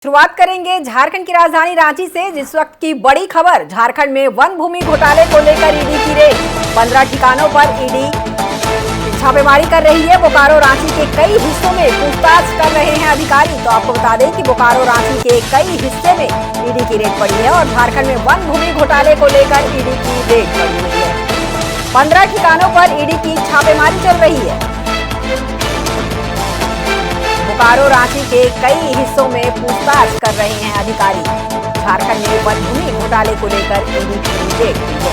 शुरुआत करेंगे झारखंड की राजधानी रांची से। जिस वक्त की बड़ी खबर, झारखंड में वन भूमि घोटाले को लेकर ईडी की रेड। 15 ठिकानों पर ईडी छापेमारी कर रही है। बोकारो रांची के कई हिस्सों में पूछताछ कर रहे हैं अधिकारी। तो आपको बता दें कि बोकारो रांची के कई हिस्से में ईडी की रेड पड़ी है और झारखंड में वन भूमि घोटाले को लेकर ईडी की रेड पड़ी हुई है। 15 ठिकानों पर ईडी की छापेमारी चल रही है। बोकारो रांची के कई हिस्सों में पूछताछ कर रहे हैं अधिकारी। झारखंड में वन भूमि घोटाले को लेकर ईडी की रेड की है।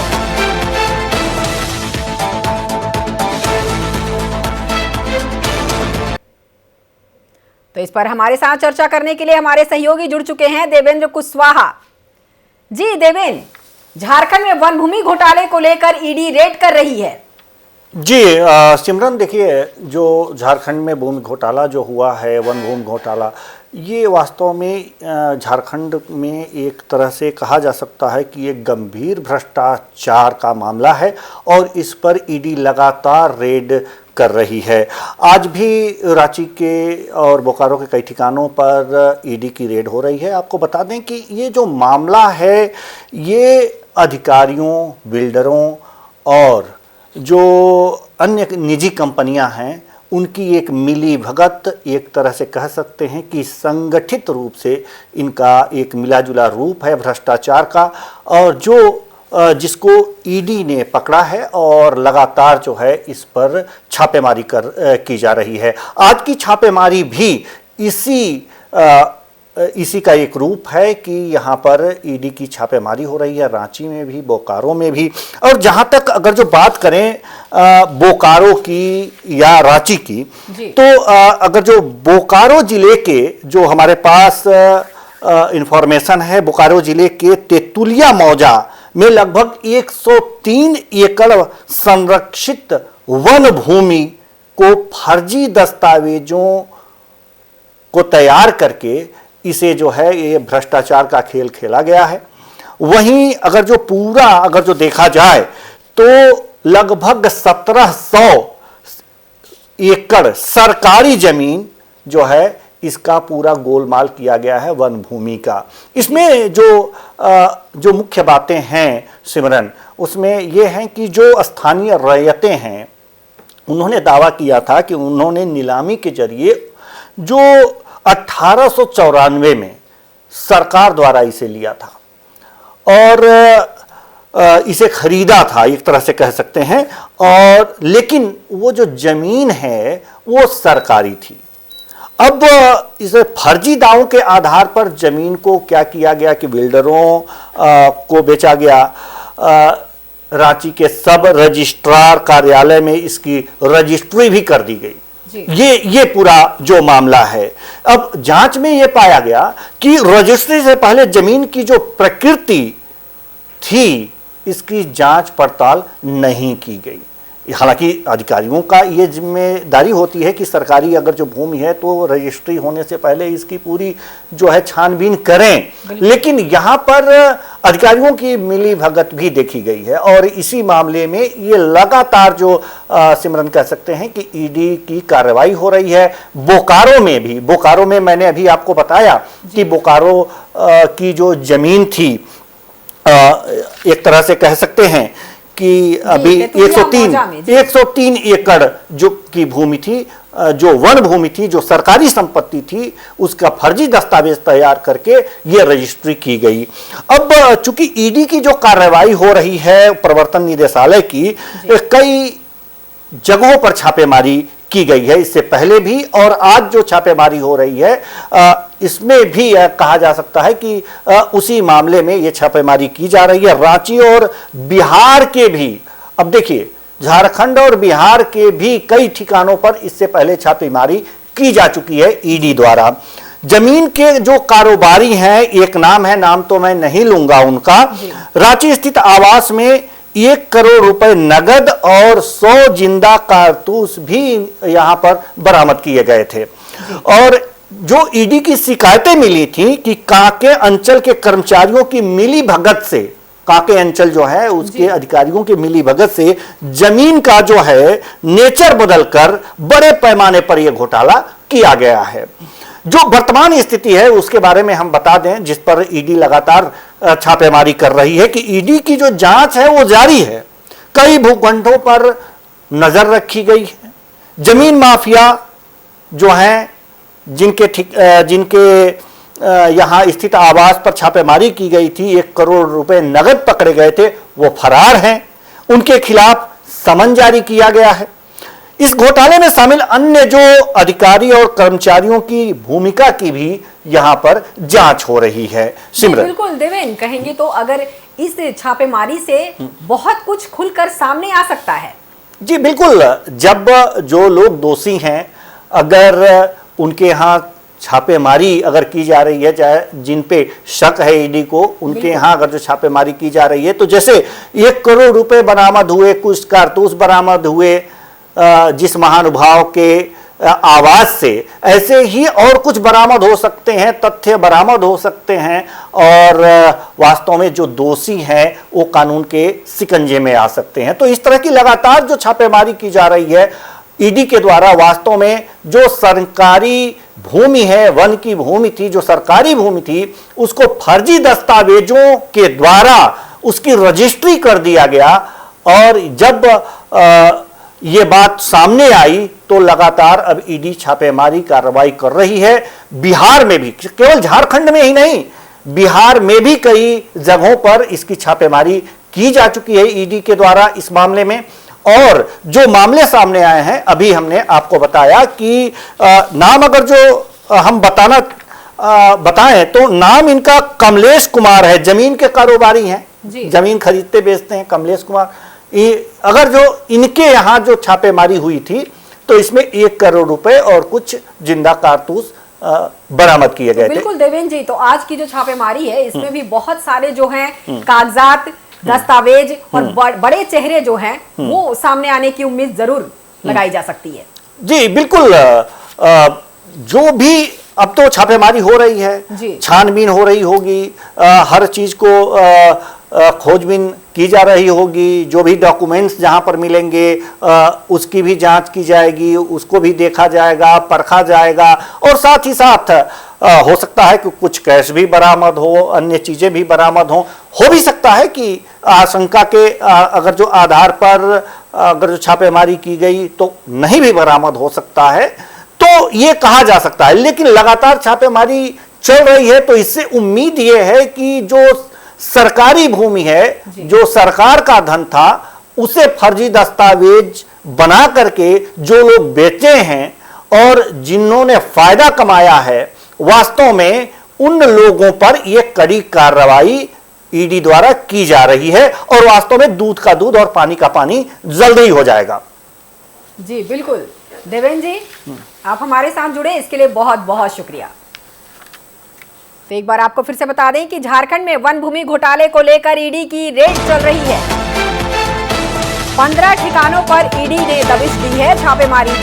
तो इस पर हमारे साथ चर्चा करने के लिए हमारे सहयोगी जुड़ चुके हैं देवेंद्र कुशवाहा जी। देवेंद्र, झारखंड में वन भूमि घोटाले को लेकर ईडी रेड कर रही है जी। सिमरन, देखिए, जो झारखंड में भूमि घोटाला जो हुआ है, वन भूमि घोटाला, ये वास्तव में झारखंड में एक तरह से कहा जा सकता है कि एक गंभीर भ्रष्टाचार का मामला है और इस पर ईडी लगातार रेड कर रही है। आज भी रांची के और बोकारो के कई ठिकानों पर ईडी की रेड हो रही है। आपको बता दें कि ये जो मामला है, ये अधिकारियों, बिल्डरों और जो अन्य निजी कंपनियां हैं, उनकी एक मिली भगत, एक तरह से कह सकते हैं कि संगठित रूप से इनका एक मिला जुला रूप है भ्रष्टाचार का, और जो जिसको ईडी ने पकड़ा है और लगातार जो है इस पर छापेमारी की जा रही है। आज की छापेमारी भी इसी का एक रूप है कि यहाँ पर ईडी की छापेमारी हो रही है, रांची में भी, बोकारो में भी। और जहाँ तक अगर जो बात करें बोकारो की या रांची की, तो अगर जो बोकारो जिले के जो हमारे पास इंफॉर्मेशन है, बोकारो जिले के तेतुलिया मौजा में लगभग 103 एकड़ संरक्षित वन भूमि को फर्जी दस्तावेजों को तैयार करके इसे जो है ये भ्रष्टाचार का खेल खेला गया है। वहीं अगर जो देखा जाए तो लगभग 1700 एकड़ सरकारी जमीन जो है, इसका पूरा गोलमाल किया गया है वन भूमि का। इसमें जो मुख्य बातें हैं सिमरन, उसमें यह है कि जो स्थानीय रैयतें हैं, उन्होंने दावा किया था कि उन्होंने नीलामी के जरिए जो 1894 में सरकार द्वारा इसे लिया था और इसे खरीदा था, एक तरह से कह सकते हैं, और लेकिन वो जो जमीन है वो सरकारी थी। अब इस फर्जी दावों के आधार पर जमीन को क्या किया गया कि बिल्डरों को बेचा गया। रांची के सब रजिस्ट्रार कार्यालय में इसकी रजिस्ट्री भी कर दी गई। ये पूरा जो मामला है, अब जांच में ये पाया गया कि रजिस्ट्री से पहले जमीन की जो प्रकृति थी, इसकी जांच पड़ताल नहीं की गई। हालांकि अधिकारियों का ये जिम्मेदारी होती है कि सरकारी अगर जो भूमि है तो रजिस्ट्री होने से पहले इसकी पूरी जो है छानबीन करें, लेकिन यहाँ पर अधिकारियों की मिली भगत भी देखी गई है। और इसी मामले में ये लगातार जो सिमरन कह सकते हैं कि ईडी की कार्रवाई हो रही है। बोकारो में मैंने अभी आपको बताया कि बोकारो की जो जमीन थी, एक तरह से कह सकते हैं कि अभी 103 एकड़ जो की भूमि थी, जो वन भूमि थी, जो सरकारी संपत्ति थी, उसका फर्जी दस्तावेज तैयार करके ये रजिस्ट्री की गई। अब चूंकि ईडी की जो कार्रवाई हो रही है, प्रवर्तन निदेशालय की, कई जगहों पर छापेमारी की गई है, इससे पहले भी, और आज जो छापेमारी हो रही है इसमें भी कहा जा सकता है कि उसी मामले में ये छापेमारी की जा रही है। रांची और बिहार के भी, अब देखिए, झारखंड और बिहार के भी कई ठिकानों पर इससे पहले छापेमारी की जा चुकी है ईडी द्वारा। जमीन के जो कारोबारी हैं, एक नाम है, नाम तो मैं नहीं लूंगा उनका, रांची स्थित आवास में 1 करोड़ रुपए नगद और 100 जिंदा कारतूस भी यहां पर बरामद किए गए थे। और जो ईडी की शिकायतें मिली थी कि कांके अंचल के कर्मचारियों की मिली भगत से, कांके अंचल जो है उसके अधिकारियों की मिली भगत से जमीन का जो है नेचर बदलकर बड़े पैमाने पर यह घोटाला किया गया है। जो वर्तमान स्थिति है उसके बारे में हम बता दें, जिस पर ईडी लगातार छापेमारी कर रही है, कि ईडी की जो जांच है वो जारी है। कई भूखंडों पर नजर रखी गई है। जमीन माफिया जो हैं, जिनके यहां स्थित आवास पर छापेमारी की गई थी, 1 करोड़ रुपए नगद पकड़े गए थे, वो फरार हैं। उनके खिलाफ समन जारी किया गया है। इस घोटाले में शामिल अन्य जो अधिकारी और कर्मचारियों की भूमिका की भी यहां पर जांच हो रही है। सिमरन, बिल्कुल देवेन, कहेंगे तो अगर इस छापेमारी से बहुत कुछ खुलकर सामने आ सकता है। जी बिल्कुल, जब जो लोग दोषी हैं, अगर उनके यहाँ छापेमारी अगर की जा रही है, चाहे जिन पे शक है ईडी को, उनके यहाँ अगर जो छापेमारी की जा रही है, तो जैसे 1 करोड़ रुपए बरामद हुए, कुछ कारतूस बरामद हुए जिस महानुभाव के आवाज से, ऐसे ही और कुछ बरामद हो सकते हैं, तथ्य बरामद हो सकते हैं, और वास्तव में जो दोषी हैं वो कानून के शिकंजे में आ सकते हैं। तो इस तरह की लगातार जो छापेमारी की जा रही है ईडी के द्वारा, वास्तव में जो सरकारी भूमि है, वन की भूमि थी, जो सरकारी भूमि थी, उसको फर्जी दस्तावेजों के द्वारा उसकी रजिस्ट्री कर दिया गया। और जब ये बात सामने आई तो लगातार अब ईडी छापेमारी कार्रवाई कर रही है। बिहार में भी, केवल झारखंड में ही नहीं, बिहार में भी कई जगहों पर इसकी छापेमारी की जा चुकी है ईडी के द्वारा इस मामले में। और जो मामले सामने आए हैं, अभी हमने आपको बताया कि नाम अगर जो हम बताएं तो नाम इनका कमलेश कुमार है, जमीन के कारोबारी हैं, जमीन खरीदते बेचते हैं कमलेश कुमार। अगर जो इनके यहाँ जो छापेमारी हुई थी तो इसमें 1 करोड़ रुपए और कुछ जिंदा कारतूस बरामद किए गए थे। बिल्कुल देवेन जी, तो आज की जो छापेमारी है इसमें भी बहुत सारे जो हैं कागजात, दस्तावेज और बड़े चेहरे जो हैं वो सामने आने की उम्मीद जरूर लगाई जा सकती है। जी बिल्कुल, जो भी अब तो छापेमारी हो रही है, छानबीन हो रही होगी, हर चीज को खोजबीन की जा रही होगी। जो भी डॉक्यूमेंट्स जहां पर मिलेंगे उसकी भी जांच की जाएगी, उसको भी देखा जाएगा, परखा जाएगा, और साथ ही साथ हो सकता है कि कुछ कैश भी बरामद हो, अन्य चीजें भी बरामद हो भी सकता है कि आशंका के अगर जो आधार पर अगर जो छापेमारी की गई तो नहीं भी बरामद हो सकता है, तो ये कहा जा सकता है। लेकिन लगातार छापेमारी चल रही है, तो इससे उम्मीद ये है कि जो सरकारी भूमि है, जो सरकार का धन था, उसे फर्जी दस्तावेज बना करके जो लोग बेचे हैं और जिन्होंने फायदा कमाया है, वास्तव में उन लोगों पर यह कड़ी कार्रवाई ईडी द्वारा की जा रही है। और वास्तव में दूध का दूध और पानी का पानी जल्द ही हो जाएगा। जी बिल्कुल देवेन जी, आप हमारे साथ जुड़े इसके लिए बहुत बहुत शुक्रिया। तो एक बार आपको फिर से बता दें कि झारखंड में वन भूमि घोटाले को लेकर ईडी की रेड चल रही है। 15 ठिकानों पर ईडी ने दबिश दी है। छापेमारी